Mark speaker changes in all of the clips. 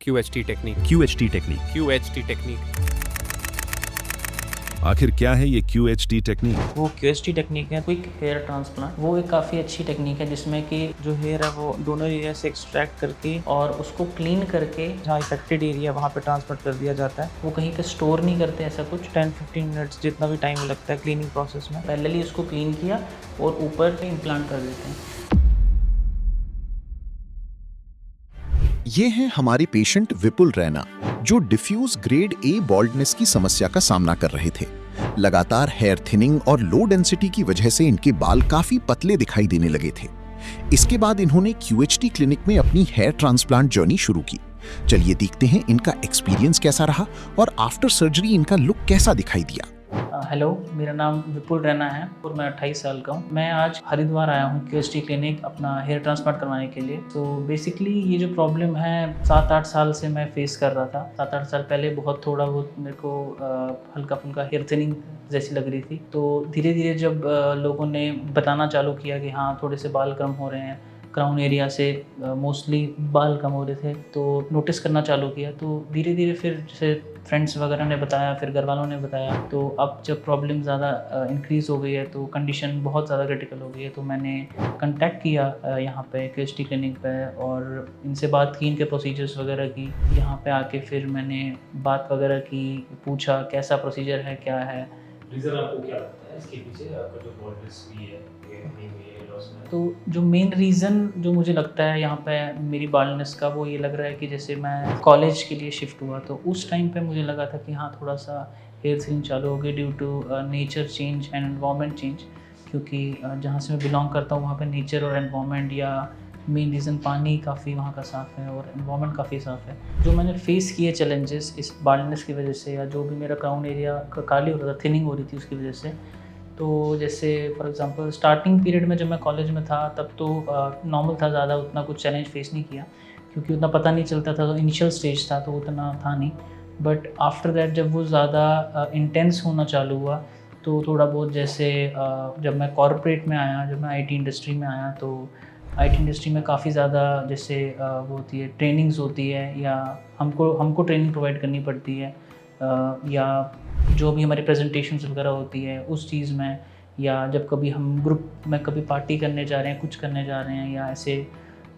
Speaker 1: QHT technique.
Speaker 2: QHT technique,
Speaker 1: QHT technique
Speaker 2: आखिर क्या है ये QHT टेक्निक?
Speaker 3: वो QHT टेक्निक है, क्विक हेयर ट्रांसप्लांट। वो एक काफ़ी अच्छी टेक्निक है जिसमें कि जो हेयर है वो दोनों एरिया से एक्सट्रैक्ट करके और उसको क्लीन करके जहाँ इफेक्टेड एरिया वहाँ पे ट्रांसफर कर दिया जाता है। वो कहीं पे स्टोर नहीं करते ऐसा कुछ। 10-15 मिनट्स जितना भी टाइम लगता है क्लीनिंग प्रोसेस में, पहले उसको क्लीन किया और ऊपर इम्प्लांट कर देते हैं।
Speaker 4: ये हैं हमारे पेशेंट विपुल रैना, जो डिफ्यूज ग्रेड ए बॉल्डनेस की समस्या का सामना कर रहे थे। लगातार हेयर थिनिंग और लो डेंसिटी की वजह से इनके बाल काफी पतले दिखाई देने लगे थे। इसके बाद इन्होंने QHT क्लिनिक में अपनी हेयर ट्रांसप्लांट जर्नी शुरू की। चलिए देखते हैं इनका एक्सपीरियंस कैसा रहा और आफ्टर सर्जरी इनका लुक कैसा दिखाई दिया।
Speaker 3: हेलो, मेरा नाम विपुल रैना है और मैं 28 साल का हूँ। मैं आज हरिद्वार आया हूँ QHT क्लिनिक अपना हेयर ट्रांसप्लांट करवाने के लिए। तो बेसिकली ये जो प्रॉब्लम है 7-8 साल से मैं फेस कर रहा था। 7-8 साल पहले थोड़ा बहुत मेरे को हल्का फुल्का हेयर थिनिंग जैसी लग रही थी। तो धीरे धीरे जब लोगों ने बताना चालू किया कि हाँ थोड़े से बाल कम हो रहे हैं, क्राउन एरिया से मोस्टली बाल कम हो रहे थे, तो नोटिस करना चालू किया। तो धीरे धीरे फिर जैसे फ्रेंड्स वगैरह ने बताया, फिर घर वालों ने बताया, तो अब जब प्रॉब्लम ज़्यादा इंक्रीज़ हो गई है, तो कंडीशन बहुत ज़्यादा क्रिटिकल हो गई है, तो मैंने कांटेक्ट किया यहाँ पे QHT क्लिनिक पे और इनसे बात की, इनके प्रोसीजर्स वगैरह की। यहाँ पे आके फिर मैंने बात वगैरह की, पूछा कैसा प्रोसीजर है, क्या है।
Speaker 5: रीज़न आपको क्या लगता है इसके पीछे, आपका जो बॉल्डनेस हुई है, ये नहीं हुई है लॉस में?
Speaker 3: तो जो मेन रीज़न जो मुझे लगता है यहाँ पे मेरी बाल्डनेस का, वो ये लग रहा है कि जैसे मैं कॉलेज के लिए शिफ्ट हुआ तो उस टाइम पे मुझे लगा था कि हाँ थोड़ा सा हेयर थिनिंग चालू हो गई due to nature change and environment change. क्योंकि जहाँ से मैं बिलोंग करता हूँ वहाँ पे नेचर और एनवायरनमेंट, या मेन रीज़न पानी काफ़ी वहाँ का साफ़ है और एनवायरनमेंट काफ़ी साफ़ है। जो मैंने फेस किए चैलेंजेस इस बाल्डनेस की वजह से, या जो भी मेरा क्राउन एरिया काली हो रहा था, थिनिंग हो रही थी उसकी वजह से, तो जैसे फॉर एग्जांपल स्टार्टिंग पीरियड में जब मैं कॉलेज में था तब तो नॉर्मल था, ज़्यादा उतना कुछ चैलेंज फेस नहीं किया क्योंकि उतना पता नहीं चलता था, तो इनिशियल स्टेज था तो उतना था नहीं। बट आफ्टर दैट जब वो ज़्यादा इंटेंस होना चालू हुआ तो थोड़ा बहुत, जैसे जब मैं कॉर्पोरेट में आया, जब मैं IT इंडस्ट्री में आया, तो IT इंडस्ट्री में काफ़ी ज़्यादा जैसे वो होती है, ट्रेनिंग्स होती है, या हमको ट्रेनिंग प्रोवाइड करनी पड़ती है, या जो भी हमारी प्रेजेंटेशंस वगैरह होती है उस चीज़ में, या जब कभी हम ग्रुप में कभी पार्टी करने जा रहे हैं, कुछ करने जा रहे हैं, या ऐसे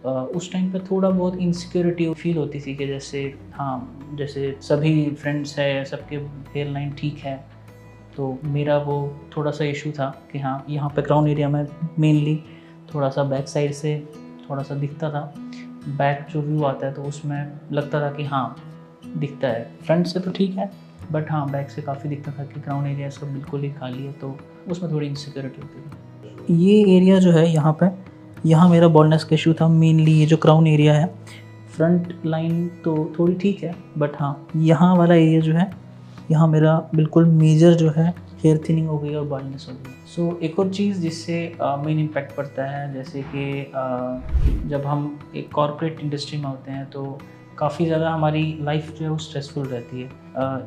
Speaker 3: उस टाइम पे थोड़ा बहुत इनसिक्योरिटी फील होती थी कि जैसे हाँ जैसे सभी फ्रेंड्स है, सबके हेयर लाइन ठीक है, तो मेरा वो थोड़ा सा इशू था कि हाँ यहाँ पे क्राउन एरिया में मेनली थोड़ा सा बैक साइड से थोड़ा सा दिखता था। बैक जो व्यू आता है तो उसमें लगता था कि हाँ दिखता है, फ्रंट से तो ठीक है बट हाँ बैक से काफ़ी दिखता था कि क्राउन एरिया इसका बिल्कुल ही खाली है, तो उसमें थोड़ी इनसिक्योरिटी होती थी। ये एरिया जो है यहाँ मेरा बॉल्डनेस का इशू था मेनली। ये जो क्राउन एरिया है, फ्रंट लाइन तो थोड़ी ठीक है बट हाँ यहाँ वाला एरिया जो है, यहाँ मेरा बिल्कुल मेजर जो है हेयर थिनिंग हो गई और बाल्डनेस हो गई। सो एक और चीज़ जिससे मेन इम्पैक्ट पड़ता है, जैसे कि जब हम एक कॉर्पोरेट इंडस्ट्री में होते हैं तो काफ़ी ज़्यादा हमारी लाइफ जो है वो स्ट्रेसफुल रहती है।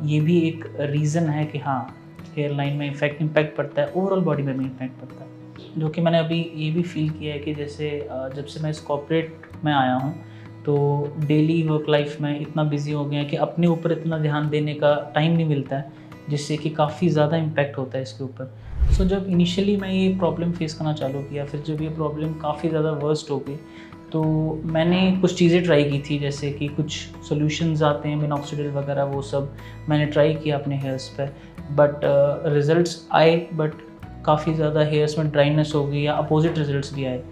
Speaker 3: ये भी एक रीज़न है कि हाँ हेयर लाइन में इम्पैक्ट पड़ता है, ओवरऑल बॉडी में भी इम्पैक्ट पड़ता है। जो कि मैंने अभी ये भी फील किया है कि जैसे जब से मैं इस कॉर्पोरेट में आया हूँ तो डेली वर्क लाइफ में इतना बिजी हो गया है कि अपने ऊपर इतना ध्यान देने का टाइम नहीं मिलता है, जिससे कि काफ़ी ज़्यादा इम्पैक्ट होता है इसके ऊपर। सो जब इनिशियली मैं ये प्रॉब्लम फेस करना चालू किया, फिर जब ये प्रॉब्लम काफ़ी ज़्यादा वर्स्ट हो गई तो मैंने कुछ चीज़ें ट्राई की थी, जैसे कि कुछ सॉल्यूशंस आते हैं मिनॉक्सिडिल वगैरह, वो सब मैंने ट्राई किया अपने हेयर्स पे, बट रिज़ल्ट्स आए बट काफ़ी ज़्यादा हेयर्स में ड्राइनेस हो गई या अपोजिट रिजल्ट्स भी आए।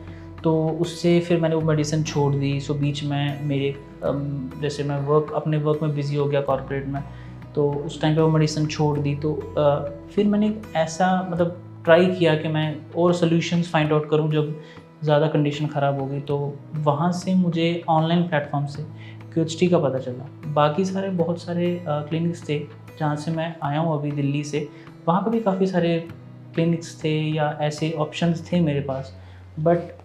Speaker 3: तो उससे फिर मैंने वो मेडिसिन छोड़ दी। सो बीच में मेरे जैसे मैं अपने वर्क में बिज़ी हो गया कॉर्पोरेट में, तो उस टाइम पे वो मेडिसिन छोड़ दी। तो फिर मैंने ऐसा ट्राई किया कि मैं और सोल्यूशंस फाइंड आउट करूं जब ज़्यादा कंडीशन ख़राब हो गई। तो वहाँ से मुझे ऑनलाइन प्लेटफॉर्म से QHT का पता चला। बाकी सारे बहुत सारे क्लिनिक्स थे जहाँ से मैं आया हूँ अभी दिल्ली से, वहाँ पर भी काफ़ी सारे क्लिनिक्स थे या ऐसे ऑप्शंस थे मेरे पास। बट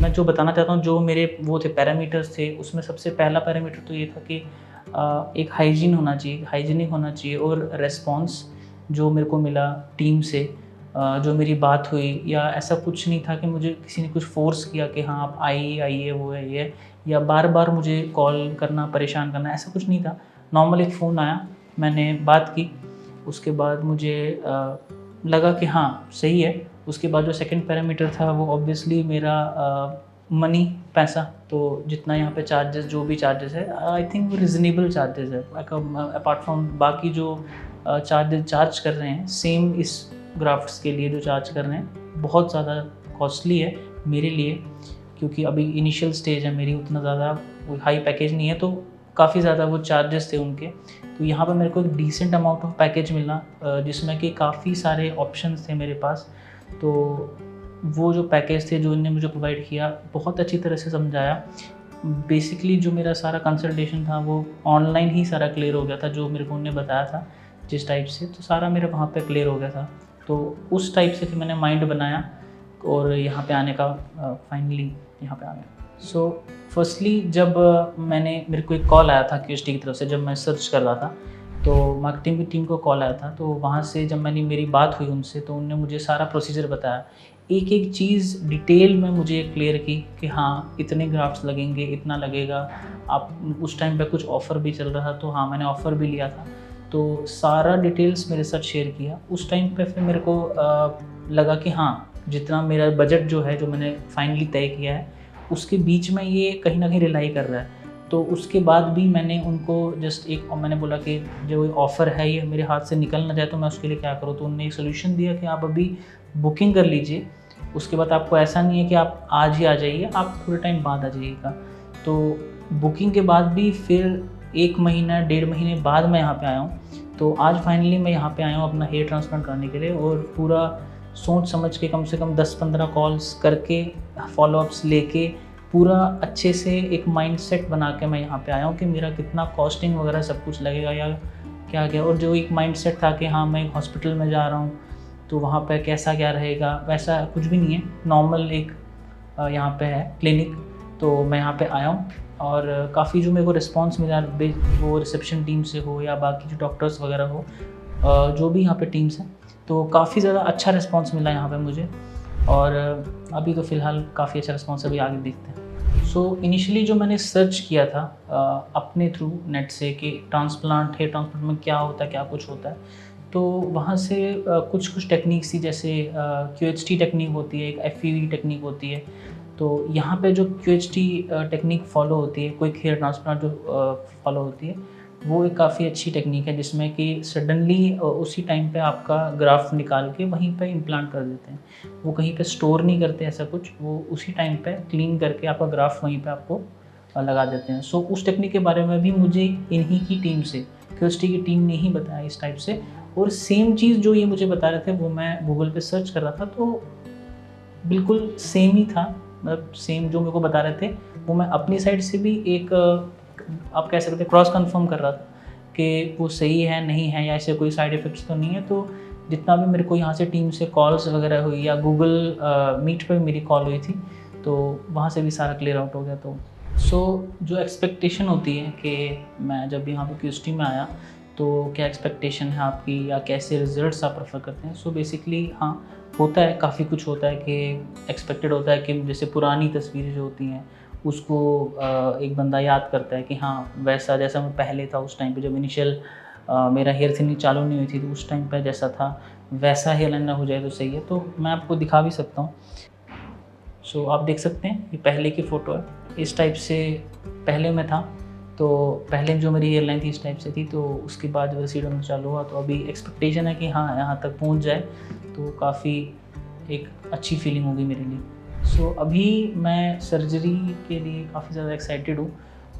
Speaker 3: मैं जो बताना चाहता हूँ, जो मेरे वो थे पैरामीटर्स थे, उसमें सबसे पहला पैरामीटर तो ये था कि एक हाइजीन होना चाहिए, हाइजीनिक होना चाहिए, और रेस्पॉन्स जो मेरे को मिला टीम से, जो मेरी बात हुई, या ऐसा कुछ नहीं था कि मुझे किसी ने कुछ फोर्स किया कि हाँ आप आइए वो है ये, या बार बार मुझे कॉल करना, परेशान करना, ऐसा कुछ नहीं था। नॉर्मल एक फ़ोन आया, मैंने बात की, उसके बाद मुझे लगा कि हाँ सही है। उसके बाद जो सेकंड पैरामीटर था वो ऑब्वियसली मेरा मनी, पैसा। तो जितना यहाँ पे चार्जेस, जो भी चार्जेस है, आई थिंक वो रिजनेबल चार्जेस है अपार्ट फ्रॉम बाकी जो चार्जेस चार्ज कर रहे हैं सेम इस ग्राफ्ट्स के लिए जो चार्ज कर रहे हैं, बहुत ज़्यादा कॉस्टली है मेरे लिए, क्योंकि अभी इनिशियल स्टेज है मेरी, उतना ज़्यादा कोई हाई पैकेज नहीं है, तो काफ़ी ज़्यादा वो चार्जेस थे उनके। तो यहाँ पर मेरे को एक डिसेंट अमाउंट ऑफ पैकेज मिला जिसमें कि काफ़ी सारे ऑप्शंस थे मेरे पास। तो वो जो पैकेज थे जो इन्होंने मुझे प्रोवाइड किया, बहुत अच्छी तरह से समझाया। बेसिकली जो मेरा सारा कंसल्टेशन था वो ऑनलाइन ही सारा क्लियर हो गया था, जो मेरे को उन्होंने बताया था जिस टाइप से, तो सारा मेरा वहाँ पे क्लियर हो गया था। तो उस टाइप से फिर मैंने माइंड बनाया और यहाँ पे आने का फाइनली यहाँ पे आ गया। सो फर्स्टली जब मेरे को एक कॉल आया था QHT की तरफ से, जब मैं सर्च कर रहा था तो मार्केटिंग की टीम को कॉल आया था। तो वहाँ से जब मेरी बात हुई उनसे, तो उन्होंने मुझे सारा प्रोसीजर बताया, एक एक चीज़ डिटेल में मुझे क्लियर की कि हाँ इतने ग्राफ्ट्स लगेंगे, इतना लगेगा। आप उस टाइम पे कुछ ऑफ़र भी चल रहा था, तो हाँ मैंने ऑफ़र भी लिया था। तो सारा डिटेल्स मेरे साथ शेयर किया। उस टाइम पे फिर मेरे को लगा कि हाँ जितना मेरा बजट जो है, जो मैंने फाइनली तय किया है, उसके बीच में ये कहीं ना कहीं रिलाई कर रहा है। तो उसके बाद भी मैंने उनको जस्ट मैंने बोला कि जो ऑफ़र है ये मेरे हाथ से निकल ना जाए, तो मैं उसके लिए क्या करूँ। तो उन्होंने एक सोल्यूशन दिया कि आप अभी बुकिंग कर लीजिए, उसके बाद आपको ऐसा नहीं है कि आप आज ही आ जाइए, आप थोड़े टाइम बाद आ जाइएगा। तो बुकिंग के बाद भी फिर 1 महीना 1.5 महीने बाद मैं यहाँ पे आया हूँ। तो आज फाइनली मैं यहाँ पे आया हूँ अपना हेयर ट्रांसप्लांट करने के लिए, और पूरा सोच समझ के कम से कम 10-15 कॉल्स करके, फॉलोअप्स लेके, पूरा अच्छे से एक माइंडसेट बना के मैं यहाँ पे आया हूँ कि मेरा कितना कॉस्टिंग वगैरह सब कुछ लगेगा या क्या क्या। और जो एक माइंडसेट था कि हाँ मैं एक हॉस्पिटल में जा रहा हूँ तो वहाँ पे कैसा क्या रहेगा, वैसा कुछ भी नहीं है। नॉर्मल एक यहाँ पे है क्लिनिक, तो मैं यहाँ पे आया हूँ और काफ़ी जो मेरे को रिस्पांस मिला, वो रिसेप्शन टीम से हो या बाकी जो डॉक्टर्स वगैरह हो, जो भी यहाँ पे टीम्स हैं, तो काफ़ी ज़्यादा अच्छा रिस्पांस मिला यहाँ पे मुझे। और अभी तो फ़िलहाल काफ़ी अच्छा रिस्पांस, अभी आगे देखते हैं। सो इनिशियली जो मैंने सर्च किया था अपने थ्रू नेट से कि हेयर ट्रांसप्लांट में क्या होता है, क्या कुछ होता है, तो वहाँ से कुछ टेक्निक्स थी, जैसे QHT टेक्निक होती है, एक FEV टेक्निक होती है। तो यहाँ पे जो QHT टेक्निक फॉलो होती है, क्विक हेयर ट्रांसप्लांट जो फॉलो होती है, वो एक काफ़ी अच्छी टेक्निक है, जिसमें कि सडनली उसी टाइम पे आपका ग्राफ्ट निकाल के वहीं पे इम्प्लांट कर देते हैं। वो कहीं पे स्टोर नहीं करते ऐसा कुछ, वो उसी टाइम पे क्लीन करके आपका ग्राफ्ट वहीं पे आपको लगा देते हैं। सो उस टेक्निक के बारे में भी मुझे इन्हीं की टीम से, QHT की टीम ने ही बताया इस टाइप से। और सेम चीज़ जो ये मुझे बता रहे थे वो मैं गूगल पे सर्च कर रहा था, तो बिल्कुल सेम ही था। मतलब सेम जो मेरे को बता रहे थे वो मैं अपनी साइड से भी एक आप कह सकते हैं क्रॉस कंफर्म कर रहा था कि वो सही है नहीं है, या ऐसे कोई साइड इफ़ेक्ट्स तो नहीं है। तो जितना भी मेरे को यहाँ से टीम से कॉल्स वगैरह हुई या गूगल मीट पर मेरी कॉल हुई थी, तो वहाँ से भी सारा क्लियर आउट हो गया। तो जो एक्सपेक्टेशन होती है कि मैं जब यहाँ पे QHT में आया तो क्या एक्सपेक्टेशन है आपकी, या कैसे रिजल्ट्स आप प्रेफर करते हैं। सो बेसिकली हाँ होता है, काफ़ी कुछ होता है कि एक्सपेक्टेड होता है कि जैसे पुरानी तस्वीरें जो होती हैं उसको एक बंदा याद करता है कि हाँ वैसा जैसा मैं पहले था उस टाइम पे, जब इनिशियल मेरा हेयर थिनिंग चालू नहीं हुई थी, तो उस टाइम पे जैसा था वैसा हेयर लाइन ना हो जाए तो सही है। तो मैं आपको दिखा भी सकता हूँ। सो आप देख सकते हैं ये पहले की फ़ोटो है, इस टाइप से पहले में था। तो पहले जो मेरी हेयर लाइन थी इस टाइप से थी, तो उसके बाद जो सीड होना चालू हुआ, तो अभी एक्सपेक्टेशन है कि हाँ यहाँ तक पहुँच जाए तो काफ़ी एक अच्छी फीलिंग होगी मेरे लिए। सो अभी मैं सर्जरी के लिए काफ़ी ज़्यादा एक्साइटेड हूँ,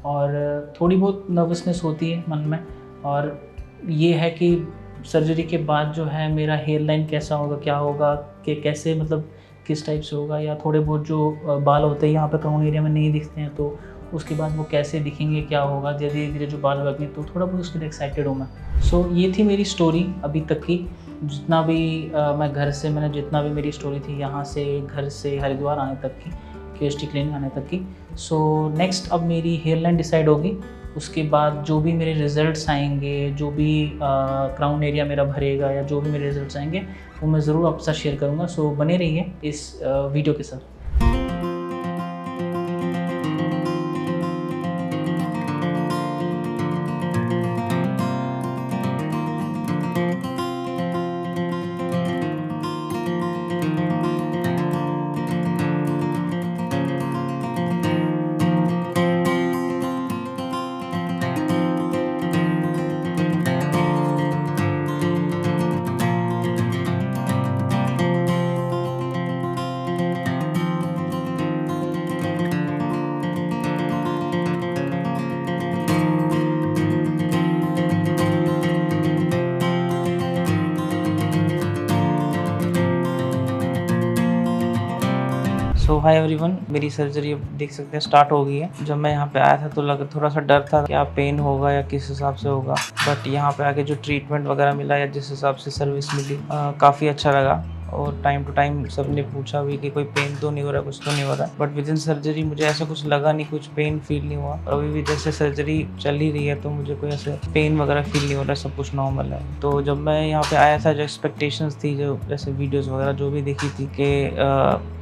Speaker 3: और थोड़ी बहुत नर्वसनेस होती है मन में, और ये है कि सर्जरी के बाद जो है मेरा हेयर लाइन कैसा होगा, क्या होगा, कि कैसे मतलब किस टाइप से होगा, या थोड़े बहुत जो बाल होते हैं यहाँ पे क्राउन एरिया में नहीं दिखते हैं, तो उसके बाद वो कैसे दिखेंगे, क्या होगा, धीरे धीरे जो बाल लगेंगे, तो थोड़ा बहुत उसके लिए एक्साइटेड हूँ मैं। सो ये थी मेरी स्टोरी अभी तक की, जितना भी मैं घर से मैंने जितना भी मेरी स्टोरी थी यहाँ से घर से हरिद्वार आने तक की, QHT क्लिनिक आने तक की। सो नेक्स्ट अब मेरी हेयर लाइन डिसाइड होगी, उसके बाद जो भी मेरे रिज़ल्ट्स आएंगे, जो भी क्राउन एरिया मेरा भरेगा, या जो भी मेरे रिज़ल्ट्स आएंगे वो मैं ज़रूर आपके साथ शेयर करूँगा। सो बने रहिए इस वीडियो के साथ।
Speaker 6: हाय एवरीवन, मेरी सर्जरी अब देख सकते हैं स्टार्ट हो गई है। जब मैं यहाँ पे आया था तो थोड़ा सा डर था क्या पेन होगा या किस हिसाब से होगा, बट यहाँ पे आके जो ट्रीटमेंट वगैरह मिला या जिस हिसाब से सर्विस मिली काफ़ी अच्छा लगा। और टाइम टू टाइम सबने पूछा भी कि कोई पेन तो नहीं हो रहा, कुछ तो नहीं हो रहा, बट विद इन सर्जरी मुझे ऐसा कुछ लगा नहीं, कुछ पेन फील नहीं हुआ। और अभी भी जैसे सर्जरी चल ही रही है तो मुझे कोई ऐसे पेन वगैरह फील नहीं हो रहा, सब कुछ नॉर्मल है। तो जब मैं यहाँ पे आया था, जो एक्सपेक्टेशंस थी, जो जैसे वीडियोस वगैरह जो भी देखी थी कि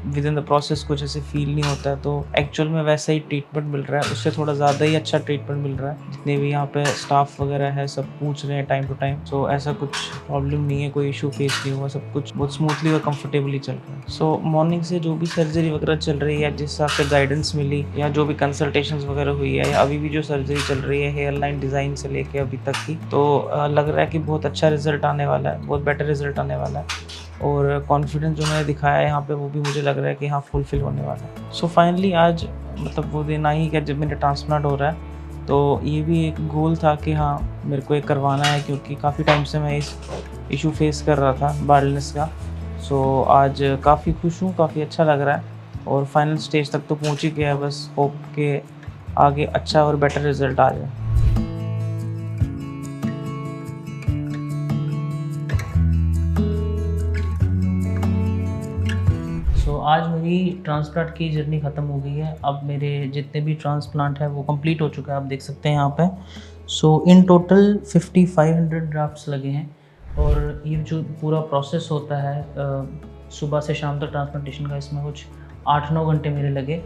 Speaker 6: विद इन द प्रोसेस कुछ ऐसे फील नहीं होता है, तो एक्चुअल में वैसा ही ट्रीटमेंट मिल रहा है, उससे थोड़ा ज़्यादा ही अच्छा ट्रीटमेंट मिल रहा है। जितने भी यहाँ पे स्टाफ वगैरह है सब पूछ रहे हैं टाइम टू टाइम, सो ऐसा कुछ प्रॉब्लम नहीं है, कोई इशू फेस नहीं हुआ, सब कुछ बहुत स्मूथली और कंफर्टेबली चल रहा है। सो मॉर्निंग से जो भी सर्जरी वगैरह चल रही है, जिस हिसाब से गाइडेंस मिली या जो भी कंसल्टेशंस वगैरह हुई है, या अभी भी जो सर्जरी चल रही है हेयर लाइन डिज़ाइन से लेके अभी तक की, तो लग रहा है कि बहुत अच्छा रिजल्ट आने वाला है, बहुत बेटर रिजल्ट आने वाला है। और कॉन्फिडेंस जो मैंने दिखाया है यहाँ पे, वो भी मुझे लग रहा है कि हाँ फुलफिल होने वाला है। सो फाइनली आज मतलब वो दिन आई कि जब मेरा ट्रांसप्लांट हो रहा है, तो ये भी एक गोल था कि हाँ मेरे को ये करवाना है, क्योंकि काफ़ी टाइम से मैं इस इशू फेस कर रहा था बाल्डनेस का। सो आज काफ़ी खुश हूँ, काफ़ी अच्छा लग रहा है और फाइनल स्टेज तक तो पहुँच ही गया है। बस होप के आगे अच्छा और बेटर रिजल्ट आ जाए।
Speaker 3: आज मेरी ट्रांसप्लांट की जर्नी ख़त्म हो गई है। अब मेरे जितने भी ट्रांसप्लांट है वो कंप्लीट हो चुका है, आप देख सकते हैं यहाँ पे। सो इन टोटल 5500 ड्राफ्ट्स लगे हैं। और ये जो पूरा प्रोसेस होता है सुबह से शाम तक ट्रांसप्लांटेशन का, इसमें कुछ 8-9 घंटे मेरे लगे।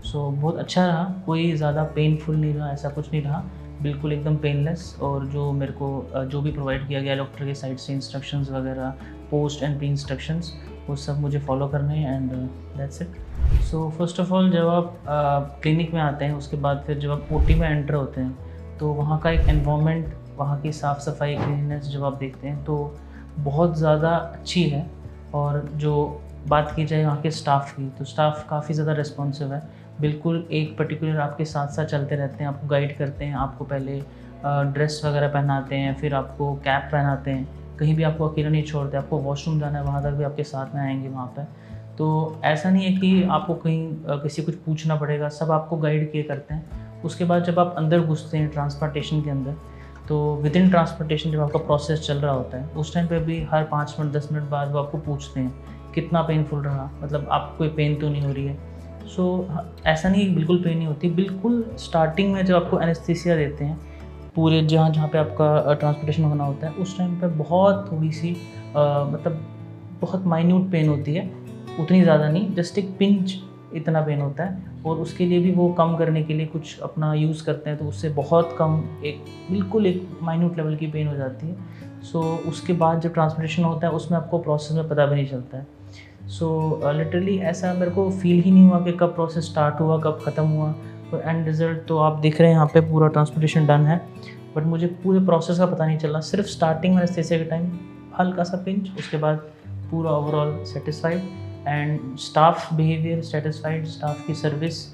Speaker 3: सो बहुत अच्छा रहा, कोई ज़्यादा पेनफुल नहीं रहा, ऐसा कुछ नहीं रहा, बिल्कुल एकदम पेनलेस। और जो मेरे को जो भी प्रोवाइड किया गया डॉक्टर के साइड से, इंस्ट्रक्शंस वगैरह, पोस्ट एंड प्री इंस्ट्रक्शंस, वो सब मुझे फॉलो करने हैं and that's it. So first of all जब आप क्लिनिक में आते हैं, उसके बाद फिर जब आप ओटी में एंटर होते हैं, तो वहाँ का एक एनवायरनमेंट, वहाँ की साफ़ सफाई, क्लीननेस जब आप देखते हैं तो बहुत ज़्यादा अच्छी है। और जो बात की जाए वहाँ के स्टाफ की, तो स्टाफ काफ़ी ज़्यादा रिस्पॉन्सिव है, बिल्कुल एक पर्टिकुलर आपके साथ साथ चलते रहते हैं, आपको गाइड करते हैं, आपको पहले ड्रेस वगैरह पहनाते हैं, फिर आपको कैप पहनाते हैं, कहीं भी आपको अकेला नहीं छोड़ते, आपको वॉशरूम जाना है वहाँ तक भी आपके साथ में आएंगे वहाँ पर। तो ऐसा नहीं है कि आपको कहीं किसी कुछ पूछना पड़ेगा, सब आपको गाइड किए करते हैं। उसके बाद जब आप अंदर घुसते हैं ट्रांसप्लांटेशन के अंदर, तो विद इन ट्रांसप्लांटेशन जब आपका प्रोसेस चल रहा होता है, उस टाइम पे भी हर 5 मिनट 10 मिनट बाद वो आपको पूछते हैं कितना पेनफुल रहा, मतलब आपको कोई पेन तो नहीं हो रही है। सो ऐसा नहीं बिल्कुल पेन नहीं होती, बिल्कुल स्टार्टिंग में जब आपको एनेस्थीसिया देते हैं पूरे जहाँ पे आपका ट्रांसप्लांटेशन होना होता है, उस टाइम पे बहुत थोड़ी सी मतलब बहुत माइन्यूट पेन होती है, उतनी ज़्यादा नहीं, जस्ट एक पिंच इतना पेन होता है। और उसके लिए भी वो कम करने के लिए कुछ अपना यूज़ करते हैं, तो उससे बहुत कम, एक बिल्कुल एक माइन्यूट लेवल की पेन हो जाती है। सो उसके बाद जब ट्रांसप्लांटेशन होता है, उसमें आपको प्रोसेस में पता भी नहीं चलता है। सो लिटरली ऐसा मेरे को फील ही नहीं हुआ कि कब प्रोसेस स्टार्ट हुआ कब ख़त्म हुआ। और एंड रिज़ल्ट तो आप देख रहे हैं, यहाँ पे पूरा ट्रांसप्लांटेशन डन है, बट मुझे पूरे प्रोसेस का पता नहीं चला। सिर्फ स्टार्टिंग में एनेस्थीसिया के टाइम हल्का सा पिंच, उसके बाद पूरा overall satisfied and staff behaviour satisfied, staff की सर्विस,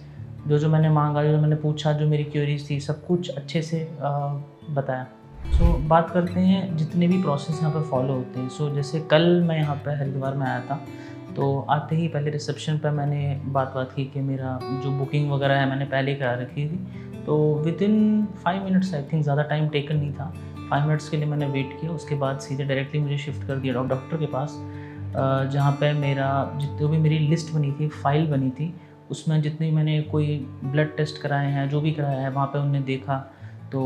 Speaker 3: जो मैंने मांगा, जो मैंने पूछा, जो मेरी क्यूरीज थी, सब कुछ अच्छे से बताया। सो बात करते हैं जितने भी प्रोसेस यहाँ पे फॉलो होते हैं। सो जैसे कल मैं यहाँ पे हरिद्वार में आया था, तो आते ही पहले रिसेप्शन पर मैंने बात की कि मेरा जो बुकिंग वगैरह है मैंने पहले ही करा रखी थी। तो with in 5 minutes, I think ज़्यादा टाइम टेकन नहीं था, 5 मिनट्स के लिए मैंने वेट किया। उसके बाद सीधे डायरेक्टली मुझे शिफ्ट कर दिया डॉक्टर के पास, जहाँ पे मेरा जितनी भी मेरी लिस्ट बनी थी, फाइल बनी थी, उसमें जितने मैंने कोई ब्लड टेस्ट कराए हैं, जो भी कराया है, वहाँ पे उन्होंने देखा तो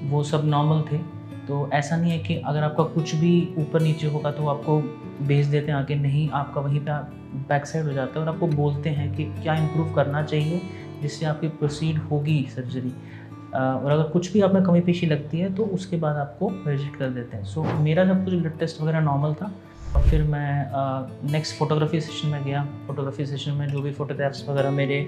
Speaker 3: वो सब नॉर्मल थे। तो ऐसा नहीं है कि अगर आपका कुछ भी ऊपर नीचे होगा तो आपको भेज देते हैं आगे, नहीं, आपका वहीं पे बैक साइड हो जाता है और आपको बोलते हैं कि क्या इम्प्रूव करना चाहिए जिससे आपकी प्रोसीड होगी सर्जरी। और अगर कुछ भी आप में कमी पेशी लगती है तो उसके बाद आपको विजिट कर देते हैं। सो मेरा सब कुछ ब्लड टेस्ट वगैरह नॉर्मल था। फिर मैं नेक्स्ट फोटोग्राफी सेशन में गया। फोटोग्राफी सेशन में जो भी फ़ोटोग्राफ्स वगैरह मेरे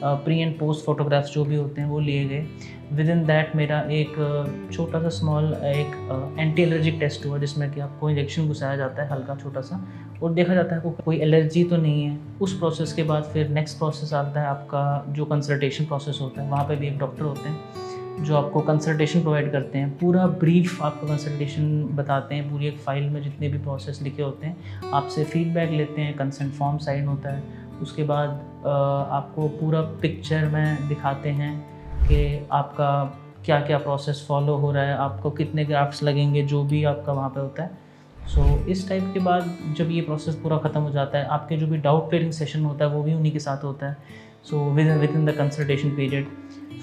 Speaker 3: प्री एंड पोस्ट फोटोग्राफ्स जो भी होते हैं वो लिए गए। विद इन दैट मेरा एक छोटा सा स्मॉल एक एंटी एलर्जिक टेस्ट हुआ, जिसमें कि आपको इंजेक्शन घुसाया जाता है हल्का छोटा सा, और देखा जाता है आपको कोई एलर्जी तो नहीं है। उस प्रोसेस के बाद फिर नेक्स्ट प्रोसेस आता है आपका जो कंसल्टेशन प्रोसेस होता है। वहाँ पे भी एक डॉक्टर होते हैं जो आपको कंसल्टेशन प्रोवाइड करते हैं, पूरा ब्रीफ आपको कंसल्टेशन बताते हैं, पूरी एक फ़ाइल में जितने भी प्रोसेस लिखे होते हैं, आपसे फीडबैक लेते हैं, कंसेंट फॉर्म साइन होता है, उसके बाद आपको पूरा पिक्चर में दिखाते हैं कि आपका क्या क्या प्रोसेस फॉलो हो रहा है, आपको कितने ग्राफ्ट्स लगेंगे, जो भी आपका वहाँ पे होता है। इस टाइप के बाद जब ये प्रोसेस पूरा ख़त्म हो जाता है, आपके जो भी डाउट क्लियरिंग सेशन होता है वो भी उन्हीं के साथ होता है। With in the consultation period.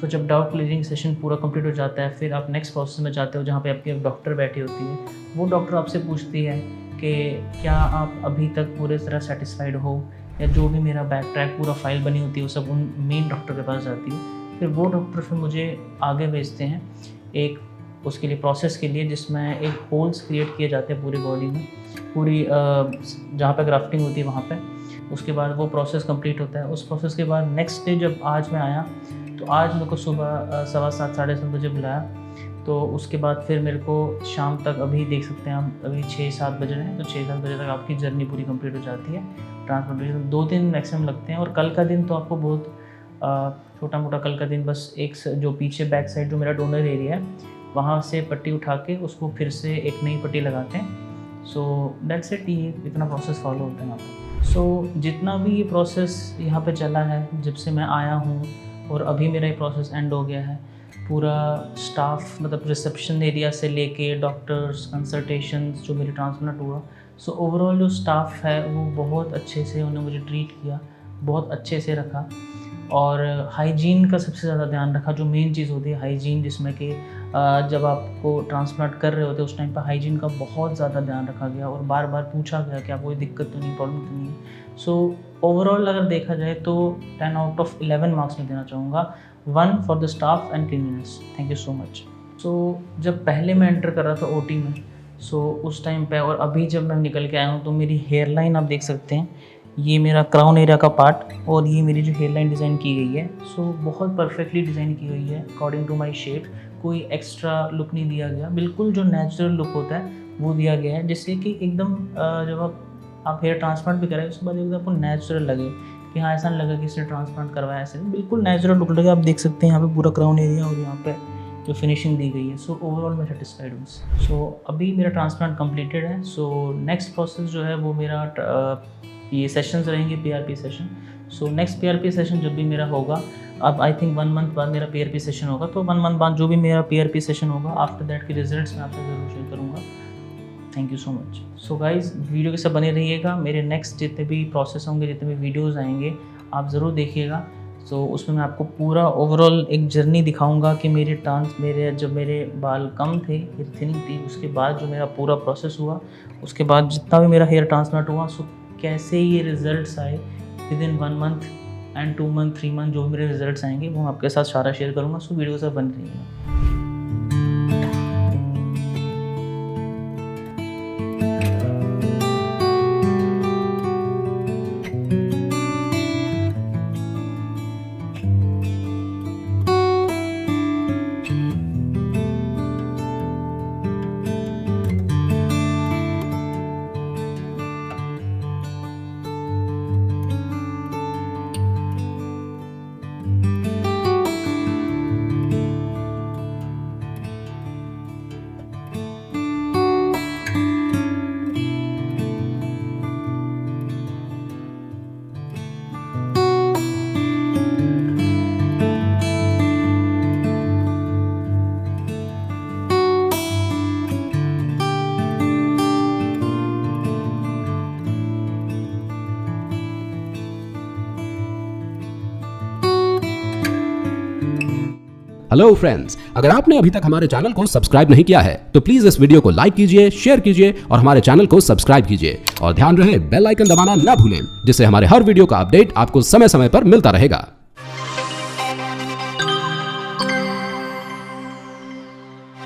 Speaker 3: जब डाउट क्लियरिंग सेशन पूरा कंप्लीट हो जाता है, फिर आप नेक्स्ट प्रोसेस में जाते हो जहाँ पे आपकी डॉक्टर बैठी होती है। वो डॉक्टर आपसे पूछती है कि क्या आप अभी तक पूरे तरह सेटिस्फाइड हो, या जो भी मेरा बैक ट्रैक पूरा फाइल बनी होती है वो सब उन मेन डॉक्टर के पास जाती है। फिर वो डॉक्टर फिर मुझे आगे भेजते हैं एक उसके लिए प्रोसेस के लिए, जिसमें एक होल्स क्रिएट किए जाते हैं पूरी बॉडी में, पूरी जहाँ पे ग्राफ्टिंग होती है वहाँ पे। उसके बाद वो प्रोसेस कंप्लीट होता है। उस प्रोसेस के बाद नेक्स्ट डे जब आज मैं आया, तो आज मेरे को सुबह 7:15 साढ़े 7 बजे बुलाया। तो उसके बाद फिर मेरे को शाम तक, अभी देख सकते हैं हम अभी 6-7 बज रहे हैं, तो 6-7 बजे तक आपकी जर्नी पूरी कंप्लीट हो जाती है। ट्रांसपोर्टेशन 2 दिन मैक्सिमम लगते हैं, और कल का दिन तो आपको बहुत छोटा मोटा, कल का दिन बस एक जो पीछे बैक साइड जो मेरा डोनर एरिया है वहाँ से पट्टी उठा के उसको फिर से एक नई पट्टी लगाते हैं। दैट्स इट, ये इतना प्रोसेस फॉलो होता है यहाँ पर। जितना भी ये प्रोसेस यहाँ पे चला है जब से मैं आया हूँ, और अभी मेरा ये प्रोसेस एंड हो गया है, पूरा स्टाफ मतलब रिसेप्शन एरिया से लेके डॉक्टर्स, कंसल्टेशंस जो मेरी ट्रांसप्लांट हुआ, ओवरऑल जो स्टाफ है वो बहुत अच्छे से उन्होंने मुझे ट्रीट किया, बहुत अच्छे से रखा, और हाइजीन का सबसे ज़्यादा ध्यान रखा। जो मेन चीज़ होती है हाइजीन, जिसमें कि जब आपको ट्रांसप्लांट कर रहे होते हैं उस टाइम पर हाइजीन का बहुत ज़्यादा ध्यान रखा गया, और बार बार पूछा गया कि आपको कोई दिक्कत तो नहीं, प्रॉब्लम तो नहीं है। ओवरऑल अगर देखा जाए तो 10 आउट ऑफ 11 मार्क्स में देना चाहूँगा, 1 for the staff and cleanliness. Thank you so much. जब पहले मैं एंटर कर रहा था ओटी में, उस टाइम पे और अभी जब मैं निकल के आया हूँ, तो मेरी हेयर लाइन आप देख सकते हैं, ये मेरा क्राउन एरिया का पार्ट, और ये मेरी जो हेयर लाइन डिज़ाइन की गई है, बहुत परफेक्टली डिज़ाइन की गई है अकॉर्डिंग टू माई शेप। कोई एक्स्ट्रा लुक नहीं दिया गया, बिल्कुल जो नेचुरल लुक होता है वो दिया गया है, जिससे कि एकदम जब आप हेयर ट्रांसप्लांट भी करें उसके बाद एकदम आपको नेचुरल लगे, कि हाँ ऐसा नहीं लगा कि इसने ट्रांसप्लांट करवाया, ऐसे बिल्कुल नेचुरल लुक लगे। आप देख सकते हैं यहाँ पे पूरा क्राउन एरिया और यहाँ पे जो फिनिशिंग दी गई है। ओवरऑल मैं सेटिस्फाइड हूँ। अभी मेरा ट्रांसप्लांट कंप्लीटेड है। नेक्स्ट प्रोसेस जो है वो मेरा ये सेशंस रहेंगे, PRP session. Next PRP session जब भी मेरा होगा, अब आई थिंक 1 मंथ बाद मेरा PRP सेशन होगा, तो 1 मंथ बाद जो भी मेरा PRP सेशन होगा, आफ्टर दैट के रिजल्ट्स मैं आपसे ज़रूर शेयर करूँगा। Thank you so much. Guys, video के साथ बने रहिएगा। मेरे नेक्स्ट जितने भी प्रोसेस होंगे, जितने भी वीडियोज़ आएंगे, आप ज़रूर देखिएगा। उसमें मैं आपको पूरा ओवरऑल एक जर्नी दिखाऊंगा कि जब मेरे बाल कम थे, हेयर थिनिंग थी, उसके बाद जो मेरा पूरा प्रोसेस हुआ, उसके बाद जितना भी मेरा हेयर ट्रांसप्लांट हुआ, कैसे ये रिजल्ट्स आए with in 1 month and 2 month 3 month, जो भी मेरे रिजल्ट्स आएंगे वो मैं आपके साथ सारा शेयर करूँगा। वीडियो से बन रहिएगा।
Speaker 7: हेलो फ्रेंड्स, अगर आपने अभी तक हमारे चैनल को सब्सक्राइब नहीं किया है तो प्लीज इस वीडियो को लाइक कीजिए, शेयर कीजिए और हमारे चैनल को सब्सक्राइब कीजिए, और ध्यान रहे बेल आइकन दबाना ना भूलें, जिससे हमारे हर वीडियो का अपडेट आपको समय समय पर मिलता रहेगा।